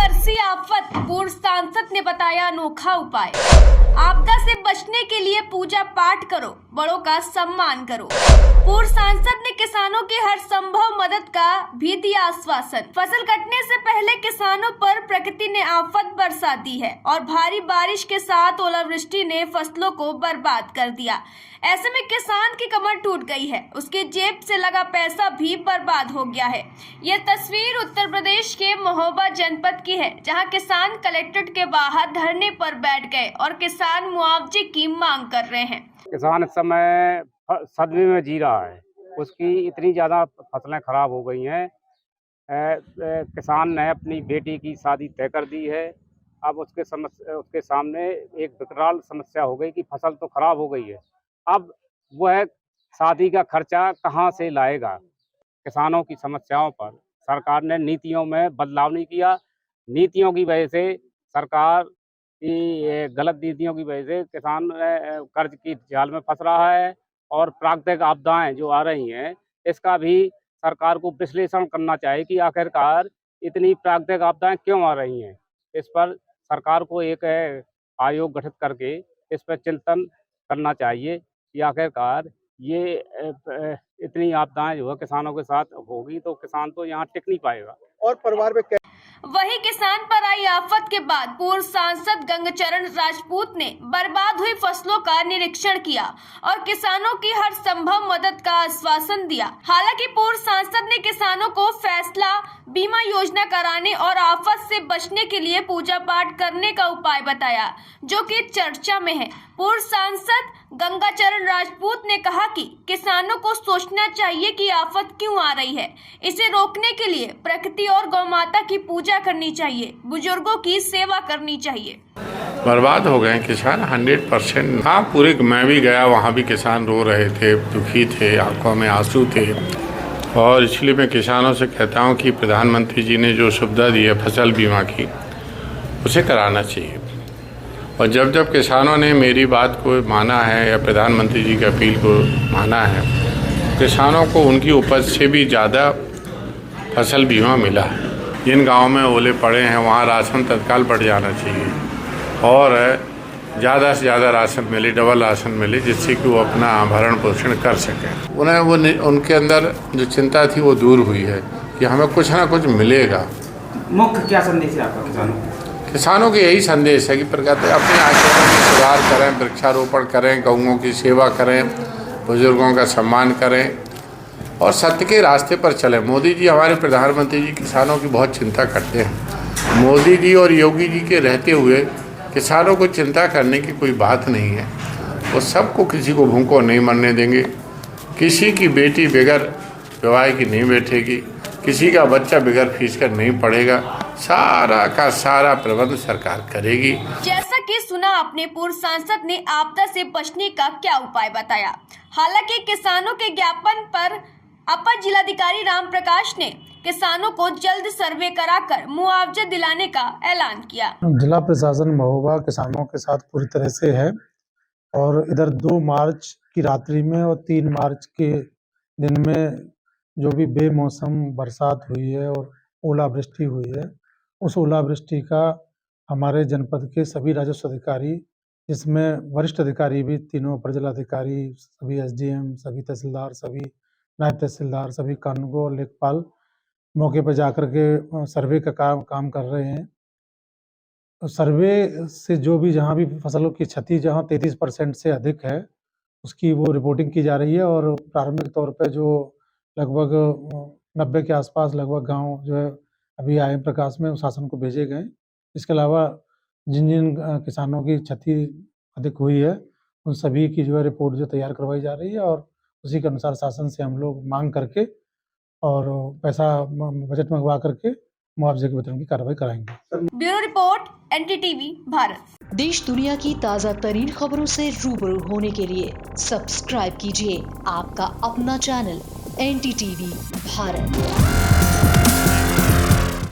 बरसी आफत, पूर्व सांसद ने बताया अनोखा उपाय। आपदा से बचने के लिए पूजा पाठ करो, बड़ों का सम्मान करो। पूर्व सांसद ने किसानों की हर संभव मदद का भी दिया आश्वासन। फसल कटने से पहले किसानों पर प्रकृति ने आफत बरसा दी है और भारी बारिश के साथ ओलावृष्टि ने फसलों को बर्बाद कर दिया। ऐसे में किसान की कमर टूट गई है, उसके जेब से लगा पैसा भी बर्बाद हो गया है। यह तस्वीर उत्तर प्रदेश के महोबा जनपद की है, जहां किसान कलेक्ट्रेट के बाहर धरने पर बैठ गए और किसान मुआवजे की मांग कर रहे हैं। किसान इस समय सदमे में जी रहा है, उसकी इतनी ज़्यादा फसलें खराब हो गई हैं। किसान ने अपनी बेटी की शादी तय कर दी है। अब उसके सामने एक विकराल समस्या हो गई कि फसल तो खराब हो गई है, अब वह शादी का खर्चा कहाँ से लाएगा। किसानों की समस्याओं पर सरकार ने नीतियों में बदलाव नहीं किया। नीतियों की वजह से, सरकार की गलत नीतियों की वजह से किसान कर्ज की जाल में फंस रहा है और प्राकृतिक आपदाएं जो आ रही हैं, इसका भी सरकार को विश्लेषण करना चाहिए कि आखिरकार इतनी प्राकृतिक आपदाएं क्यों आ रही हैं। इस पर सरकार को एक आयोग गठित करके इस पर चिंतन करना चाहिए कि आखिरकार ये इतनी आपदाएं जो है किसानों के साथ होगी तो किसान तो यहाँ टिक नहीं पाएगा। और परिवार में वही किसान पर आई आफत के बाद पूर्व सांसद गंगाचरण राजपूत ने बर्बाद हुई फसलों का निरीक्षण किया और किसानों की हर संभव मदद का आश्वासन दिया। हालांकि पूर्व सांसद ने किसानों को फैसला बीमा योजना कराने और आफत से बचने के लिए पूजा पाठ करने का उपाय बताया, जो कि चर्चा में है। पूर्व सांसद गंगाचरण राजपूत ने कहा कि किसानों को सोचना चाहिए कि आफत क्यों आ रही है। इसे रोकने के लिए प्रकृति और गौ माता की पूजा करनी चाहिए, बुजुर्गों की सेवा करनी चाहिए। बर्बाद हो गए किसान 100%। हाँ, पूरे मैं भी गया, वहाँ भी किसान रो रहे थे, दुखी थे, आंखों में आंसू थे। और इसलिए मैं किसानों से कहता हूँ कि प्रधानमंत्री जी ने जो सुविधा दी है फसल बीमा की, उसे कराना चाहिए। और जब किसानों ने मेरी बात को माना है या प्रधानमंत्री जी की अपील को माना है, किसानों को उनकी उपज से भी ज़्यादा फसल बीमा मिला है। जिन गाँव में ओले पड़े हैं वहाँ राशन तत्काल बढ़ जाना चाहिए और ज़्यादा से ज़्यादा राशन मिले, डबल राशन मिले, जिससे कि वो अपना भरण पोषण कर सकें। उनके अंदर जो चिंता थी वो दूर हुई है कि हमें कुछ ना कुछ मिलेगा। मुख्य क्या संदेश है आपका किसानों को? किसानों के यही संदेश है कि प्रकृति अपने आचरण में सुधार करें, वृक्षारोपण करें, गौओं की सेवा करें, बुजुर्गों का सम्मान करें और सत्य के रास्ते पर चलें। मोदी जी, हमारे प्रधानमंत्री जी किसानों की बहुत चिंता करते हैं। मोदी जी और योगी जी के रहते हुए किसानों को चिंता करने की कोई बात नहीं है। वो सबको, किसी को भूखों नहीं मरने देंगे, किसी की बेटी बगैर विवाह की नहीं बैठेगी, किसी का बच्चा बगैर फीस का नहीं पढ़ेगा। सारा का सारा प्रबंध सरकार करेगी। जैसा कि सुना आपने, पूर्व सांसद ने आपदा से बचने का क्या उपाय बताया। हालांकि किसानों के ज्ञापन पर अपर जिलाधिकारी राम प्रकाश ने किसानों को जल्द सर्वे कराकर मुआवजा दिलाने का ऐलान किया। जिला प्रशासन महोबा किसानों के साथ पूरी तरह से है और इधर 2 मार्च की रात्रि में और 3 मार्च के दिन में जो भी बेमौसम बरसात हुई है और ओलावृष्टि हुई है, उस ओलावृष्टि का हमारे जनपद के सभी राजस्व अधिकारी, जिसमें वरिष्ठ अधिकारी भी, तीनों अपर जिलाधिकारी, सभी एसडीएम, सभी तहसीलदार, सभी नायब तहसीलदार, सभी कानूनगो और लेखपाल मौके पर जाकर के सर्वे का काम कर रहे हैं। सर्वे से जो भी, जहाँ भी फसलों की क्षति जहाँ 33% से अधिक है, उसकी वो रिपोर्टिंग की जा रही है और प्रारंभिक तौर पे जो लगभग 90 के आसपास लगभग गांव जो है अभी आए प्रकाश में शासन को भेजे गए। इसके अलावा जिन किसानों की क्षति अधिक हुई है, उन सभी की जो है रिपोर्ट जो तैयार करवाई जा रही है और उसी के अनुसार शासन से हम लोग मांग करके और पैसा बजट मंगवा करके मुआवजे के वितरण की कार्रवाई कराएंगे। Bureau report, NTTV Bharat. देश दुनिया की ताज़ा तरीन खबरों से रूबरू होने के लिए सब्सक्राइब कीजिए आपका अपना चैनल NTTV भारत।